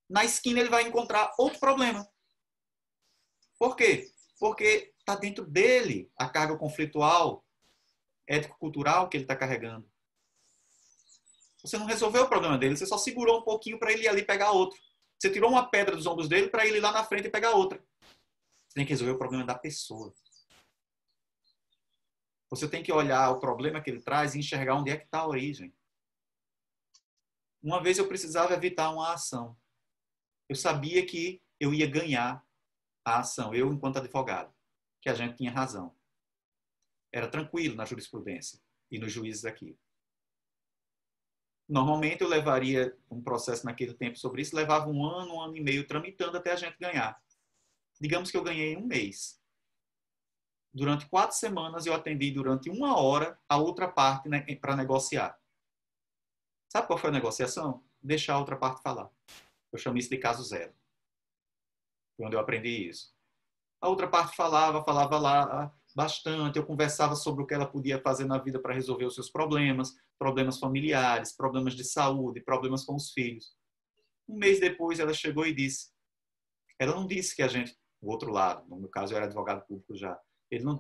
Na esquina ele vai encontrar outro problema. Por quê? Porque está dentro dele a carga conflitual, ético-cultural que ele está carregando. Você não resolveu o problema dele, você só segurou um pouquinho para ele ir ali pegar outro. Você tirou uma pedra dos ombros dele para ele ir lá na frente e pegar outra. Você tem que resolver o problema da pessoa. Você tem que olhar o problema que ele traz e enxergar onde é que está a origem. Uma vez eu precisava evitar uma ação. Eu sabia que eu ia ganhar a ação, eu enquanto advogado, que a gente tinha razão. Era tranquilo na jurisprudência e nos juízes aqui. Normalmente eu levaria um processo naquele tempo sobre isso, levava um ano e meio tramitando até a gente ganhar. Digamos que eu ganhei em 1 mês. Durante 4 semanas eu atendi durante 1 hora a outra parte, né, para negociar. Sabe qual foi a negociação? Deixar a outra parte falar. Eu chamo isso de caso zero. Foi onde eu aprendi isso. A outra parte falava lá bastante, eu conversava sobre o que ela podia fazer na vida para resolver os seus problemas, problemas familiares, problemas de saúde, problemas com os filhos. 1 mês depois ela chegou e disse, ela não disse que a gente, o outro lado, no meu caso eu era advogado público já,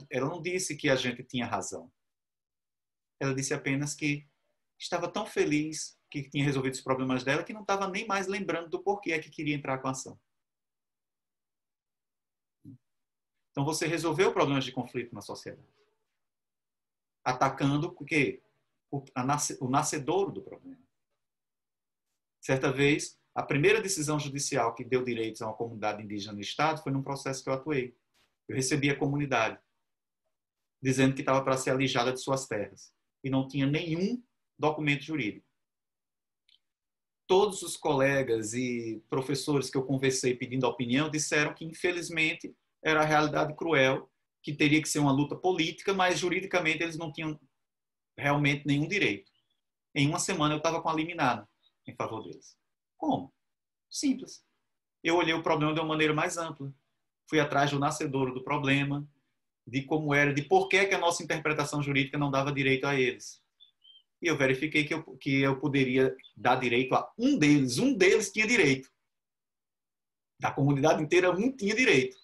ela não disse que a gente tinha razão. Ela disse apenas que estava tão feliz que tinha resolvido os problemas dela que não estava nem mais lembrando do porquê é que queria entrar com a ação. Então você resolveu problemas de conflito na sociedade. Atacando o quê? O nascedouro do problema. Certa vez, a primeira decisão judicial que deu direitos a uma comunidade indígena no estado foi num processo que eu atuei. Eu recebi a comunidade dizendo que estava para ser alijada de suas terras e não tinha nenhum documento jurídico. Todos os colegas e professores que eu conversei pedindo opinião disseram que, infelizmente, era a realidade cruel, que teria que ser uma luta política, mas juridicamente eles não tinham realmente nenhum direito. Em uma semana eu estava com a liminar em favor deles. Como? Simples. Eu olhei o problema de uma maneira mais ampla. Fui atrás do nascedouro do problema, de como era, de por que a nossa interpretação jurídica não dava direito a eles. E eu verifiquei que eu poderia dar direito a um deles. Um deles tinha direito. Da comunidade inteira, um tinha direito.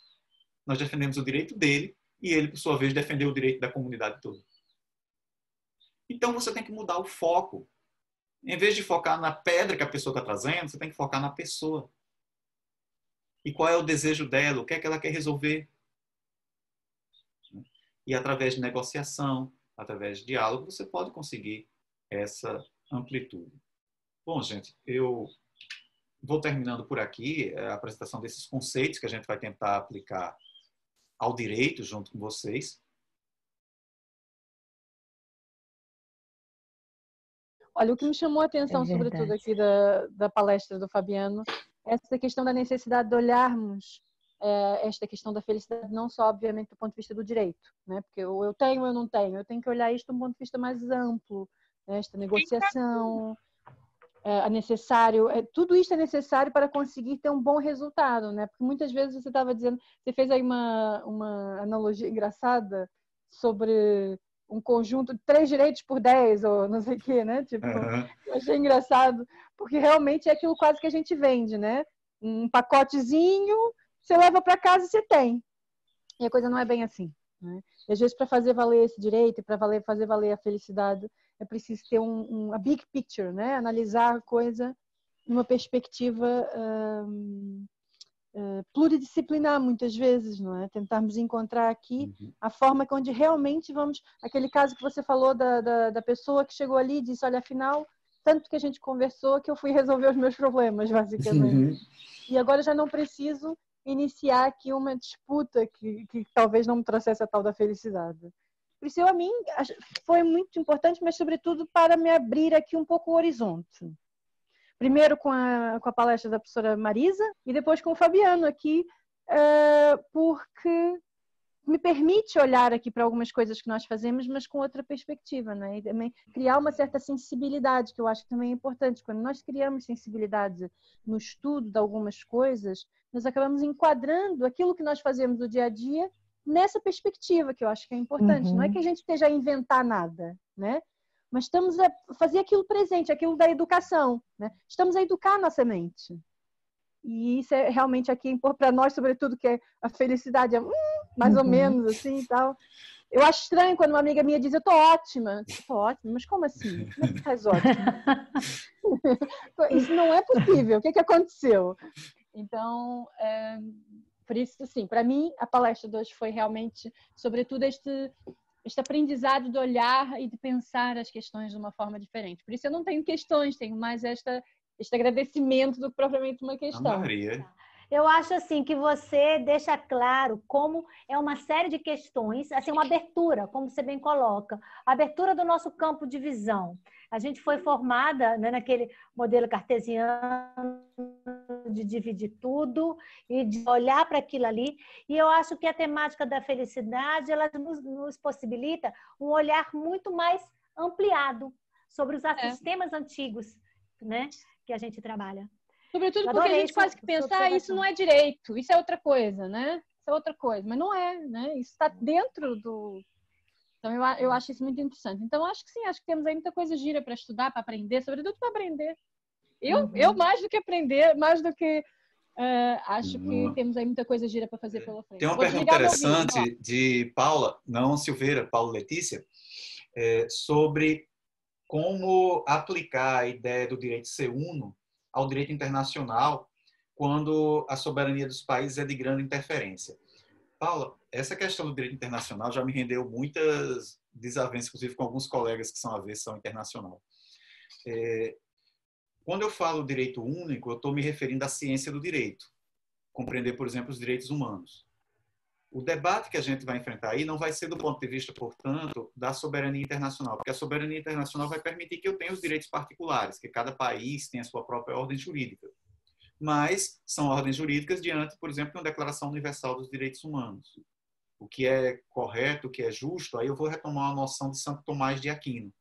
Nós defendemos o direito dele e ele, por sua vez, defendeu o direito da comunidade toda. Então, você tem que mudar o foco. Em vez de focar na pedra que a pessoa está trazendo, você tem que focar na pessoa. E qual é o desejo dela? O que é que ela quer resolver? E através de negociação, através de diálogo, você pode conseguir essa amplitude. Bom, gente, eu vou terminando por aqui a apresentação desses conceitos que a gente vai tentar aplicar ao direito junto com vocês. Olha, o que me chamou a atenção, sobretudo aqui da palestra do Fabiano, é essa questão da necessidade de olharmos esta questão da felicidade não só, obviamente, do ponto de vista do direito, né? Porque eu tenho ou eu não tenho, eu tenho que olhar isto de um ponto de vista mais amplo, né? Esta negociação, tudo isto é necessário para conseguir ter um bom resultado, né? Porque muitas vezes você estava dizendo, você fez aí uma analogia engraçada sobre um conjunto de 3 direitos por 10 ou não sei o quê, né? Tipo, eu achei engraçado, porque realmente é aquilo quase que a gente vende, né? Um pacotezinho, você leva para casa e você tem. E a coisa não é bem assim, né? E às vezes para fazer valer esse direito, para fazer valer a felicidade, é preciso ter a big picture, né? Analisar a coisa numa perspectiva pluridisciplinar, muitas vezes, não é? Tentarmos encontrar aqui a forma onde realmente vamos... Aquele caso que você falou da pessoa que chegou ali e disse, olha, afinal, tanto que a gente conversou que eu fui resolver os meus problemas, basicamente. E agora já não preciso iniciar aqui uma disputa que talvez não me trouxesse a tal da felicidade. Por isso, a mim, foi muito importante, mas sobretudo para me abrir aqui um pouco o horizonte. Primeiro com a palestra da professora Marisa e depois com o Fabiano aqui, porque me permite olhar aqui para algumas coisas que nós fazemos, mas com outra perspectiva, né? E também criar uma certa sensibilidade, que eu acho que também é importante. Quando nós criamos sensibilidade no estudo de algumas coisas, nós acabamos enquadrando aquilo que nós fazemos do dia a dia nessa perspectiva, que eu acho que é importante. Não é que a gente esteja a inventar nada, né? Mas estamos a fazer aquilo presente, aquilo da educação, né? Estamos a educar a nossa mente. E isso é realmente aqui, para nós, sobretudo, que a felicidade é mais ou menos assim e tal. Eu acho estranho quando uma amiga minha diz, eu tô ótima. Eu tô ótima? Mas como assim? Como é que faz ótima? Isso não é possível. O que aconteceu? Então, por isso, assim, para mim, a palestra de hoje foi realmente, sobretudo, este aprendizado de olhar e de pensar as questões de uma forma diferente. Por isso eu não tenho questões, tenho mais este agradecimento do que propriamente uma questão. Maria. Eu acho assim que você deixa claro como é uma série de questões, assim, uma abertura, como você bem coloca, a abertura do nosso campo de visão. A gente foi formada, né, naquele modelo cartesiano de dividir tudo e de olhar para aquilo ali. E eu acho que a temática da felicidade, ela nos possibilita um olhar muito mais ampliado sobre os sistemas antigos, né, que a gente trabalha. Sobretudo porque a gente quase que pensa, isso não é direito, isso é outra coisa, né? Isso é outra coisa, mas não é, né? Isso está dentro do... Então, eu acho isso muito interessante. Então, acho que sim, acho que temos aí muita coisa gira para estudar, para aprender, sobretudo para aprender. Eu mais do que aprender, mais do que... acho que temos aí muita coisa gira para fazer pela frente. Tem uma pergunta interessante de Paula, não Silveira, Paula Letícia, sobre como aplicar a ideia do direito ser uno ao direito internacional quando a soberania dos países é de grande interferência. Paula, essa questão do direito internacional já me rendeu muitas desavenças, inclusive com alguns colegas que são avessão internacional. Quando eu falo direito único, eu estou me referindo à ciência do direito, compreender, por exemplo, os direitos humanos. O debate que a gente vai enfrentar aí não vai ser do ponto de vista, portanto, da soberania internacional, porque a soberania internacional vai permitir que eu tenha os direitos particulares, que cada país tenha a sua própria ordem jurídica. Mas são ordens jurídicas diante, por exemplo, de uma Declaração Universal dos Direitos Humanos. O que é correto, o que é justo, aí eu vou retomar a noção de Santo Tomás de Aquino,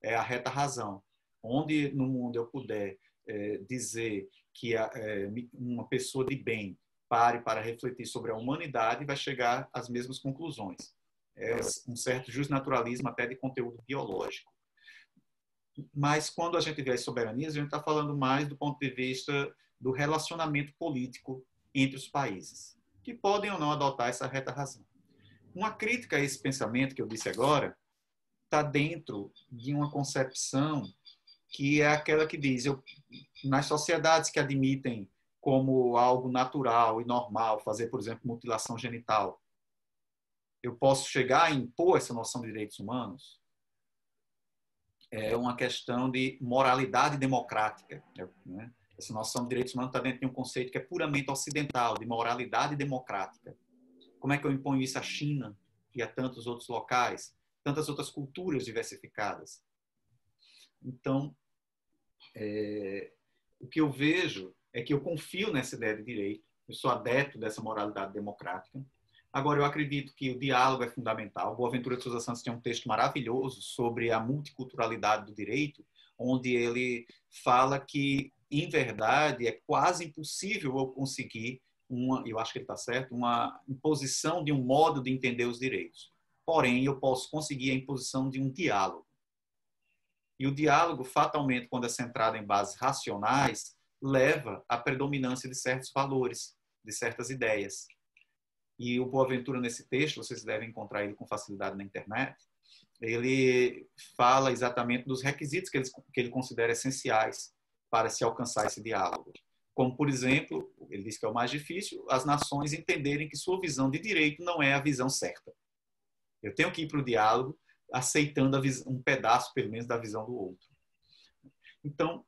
é a reta razão. onde no mundo eu puder dizer que uma pessoa de bem pare para refletir sobre a humanidade, vai chegar às mesmas conclusões. É um certo justnaturalismo até de conteúdo biológico. Mas quando a gente vê as soberanias, a gente está falando mais do ponto de vista do relacionamento político entre os países, que podem ou não adotar essa reta razão. Uma crítica a esse pensamento que eu disse agora está dentro de uma concepção que é aquela que diz, nas sociedades que admitem como algo natural e normal fazer, por exemplo, mutilação genital, eu posso chegar a impor essa noção de direitos humanos? É uma questão de moralidade democrática, né? Essa noção de direitos humanos está dentro de um conceito que é puramente ocidental, de moralidade democrática. Como é que eu imponho isso à China e a tantos outros locais, tantas outras culturas diversificadas? Então, o que eu vejo é que eu confio nessa ideia de direito, eu sou adepto dessa moralidade democrática. Agora, eu acredito que o diálogo é fundamental. Boaventura de Sousa Santos tem um texto maravilhoso sobre a multiculturalidade do direito, onde ele fala que, em verdade, é quase impossível eu conseguir eu acho que ele está certo, uma imposição de um modo de entender os direitos. Porém, eu posso conseguir a imposição de um diálogo. E o diálogo, fatalmente, quando é centrado em bases racionais, leva à predominância de certos valores, de certas ideias. E o Boaventura, nesse texto, vocês devem encontrar ele com facilidade na internet, ele fala exatamente dos requisitos que ele considera essenciais para se alcançar esse diálogo. Como, por exemplo, ele diz que é o mais difícil, as nações entenderem que sua visão de direito não é a visão certa. Eu tenho que ir para o diálogo aceitando um pedaço, pelo menos, da visão do outro. Então,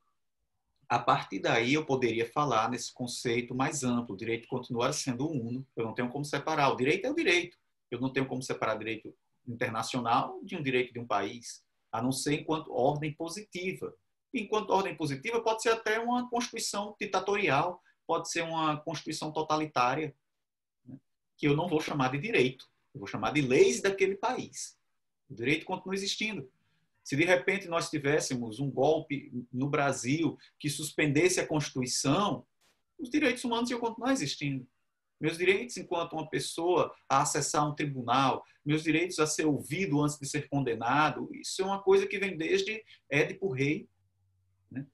a partir daí, eu poderia falar nesse conceito mais amplo. O direito continua sendo uno, eu não tenho como separar. O direito é o direito. Eu não tenho como separar direito internacional de um direito de um país, a não ser enquanto ordem positiva. Enquanto ordem positiva, pode ser até uma constituição ditatorial, pode ser uma constituição totalitária, né, que eu não vou chamar de direito, eu vou chamar de leis daquele país. O direito continua existindo. Se de repente nós tivéssemos um golpe no Brasil que suspendesse a Constituição, os direitos humanos iam continuar existindo. Meus direitos enquanto uma pessoa a acessar um tribunal, meus direitos a ser ouvido antes de ser condenado, isso é uma coisa que vem desde Édipo Rei, né,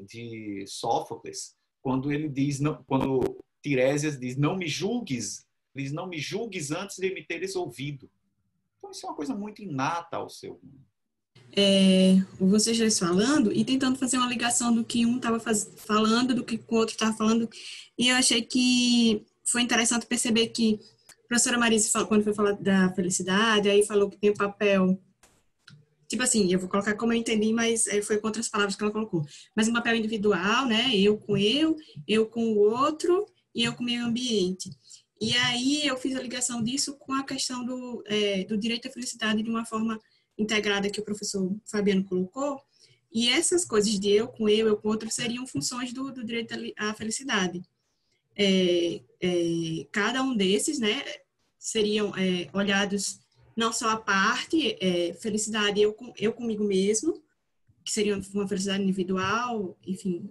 de Sófocles, quando ele diz, quando Tiresias diz, não me julgues antes de me teres ouvido. Então isso é uma coisa muito inata ao ser humano. Vocês dois falando e tentando fazer uma ligação do que um estava falando, do que o outro estava falando, e eu achei que foi interessante perceber que a professora Marise, quando foi falar da felicidade, aí falou que tem o papel, tipo assim, eu vou colocar como eu entendi, mas foi com outras palavras que ela colocou, mas um papel individual, né, eu com o outro e eu com o meio ambiente. E aí eu fiz a ligação disso com a questão do direito à felicidade de uma forma integrada que o professor Fabiano colocou, e essas coisas de eu com outro, seriam funções do direito à felicidade. Cada um desses, né, seriam olhados não só a parte, felicidade eu comigo mesmo, que seria uma felicidade individual, enfim,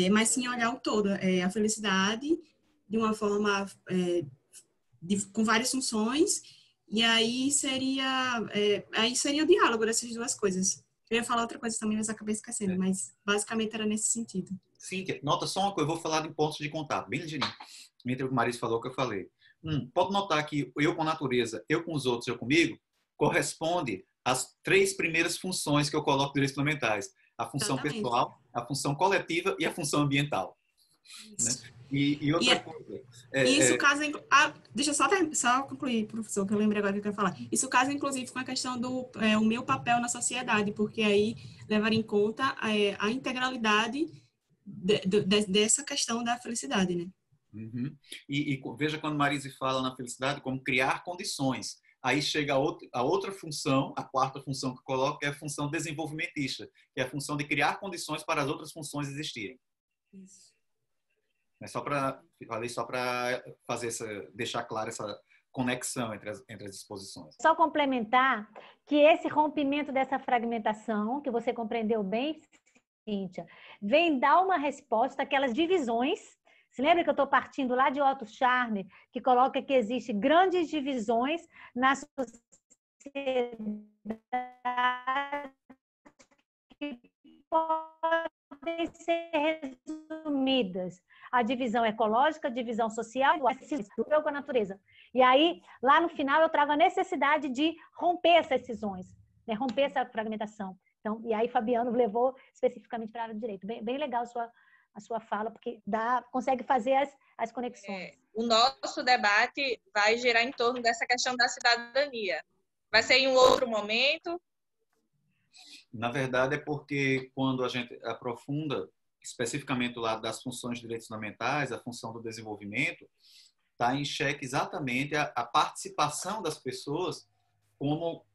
mas sim olhar o todo, a felicidade de uma forma com várias funções. E aí seria o diálogo dessas duas coisas. Eu ia falar outra coisa também, mas acabei esquecendo, mas basicamente era nesse sentido. Cíntia, nota só uma coisa, eu vou falar de pontos de contato, bem ligeirinho. Entre o que o Marisa falou, o que eu falei. Pode notar que eu com a natureza, eu com os outros, eu comigo, corresponde às 3 primeiras funções que eu coloco em direitos fundamentais. A função pessoal, a função coletiva e a função ambiental. Né? E outra coisa... Isso casa... deixa eu só concluir, professor, que eu lembrei agora que eu ia falar. Isso casa, inclusive, com a questão do o meu papel na sociedade, porque aí levar em conta a integralidade dessa questão da felicidade, né? Uhum. E veja quando Marise fala na felicidade como criar condições. Aí chega a outra função, a 4ª função que eu coloco, que é a função desenvolvimentista, que é a função de criar condições para as outras funções existirem. Isso. Falei só para deixar clara conexão entre as disposições. Só complementar que esse rompimento dessa fragmentação, que você compreendeu bem, Cíntia, vem dar uma resposta àquelas divisões. Se lembra que eu estou partindo lá de Otto Scharmer, que coloca que existem grandes divisões na sociedade que podem ser resumidas. A divisão ecológica, a divisão social e a natureza. E aí, lá no final, eu trago a necessidade de romper essas cisões, né? Romper essa fragmentação. Então, e aí, Fabiano levou especificamente para a área do direito. Bem legal a sua fala, porque consegue fazer as conexões. O nosso debate vai girar em torno dessa questão da cidadania. Vai ser em um outro momento? Na verdade, é porque quando a gente aprofunda especificamente o lado das funções de direitos fundamentais, a função do desenvolvimento, está em xeque exatamente a participação das pessoas como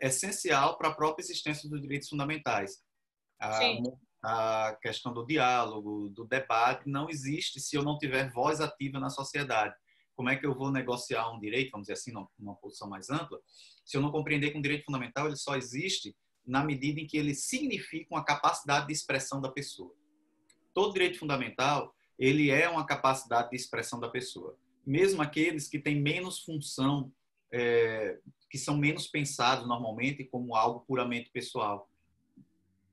essencial para a própria existência dos direitos fundamentais. A questão do diálogo, do debate, não existe se eu não tiver voz ativa na sociedade. Como é que eu vou negociar um direito, vamos dizer assim, numa posição mais ampla, se eu não compreender que um direito fundamental ele só existe na medida em que ele significa uma capacidade de expressão da pessoa. Todo direito fundamental, ele é uma capacidade de expressão da pessoa. Mesmo aqueles que têm menos função, que são menos pensados normalmente como algo puramente pessoal.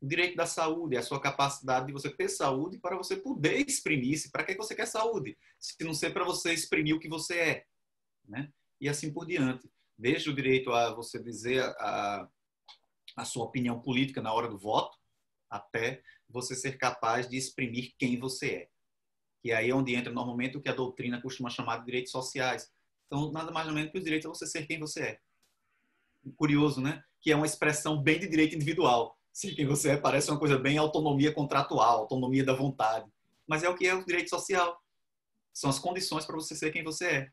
O direito da saúde é a sua capacidade de você ter saúde para você poder exprimir-se. Para que você quer saúde? Se não ser para você exprimir o que você é, né? E assim por diante. Desde o direito a você dizer a sua opinião política na hora do voto, até você ser capaz de exprimir quem você é. E aí é onde entra normalmente o que a doutrina costuma chamar de direitos sociais. Então, nada mais ou menos que os direitos é você ser quem você é. Curioso, né? Que é uma expressão bem de direito individual. Ser quem você é parece uma coisa bem autonomia contratual, autonomia da vontade. Mas é o que é o direito social. São as condições para você ser quem você é.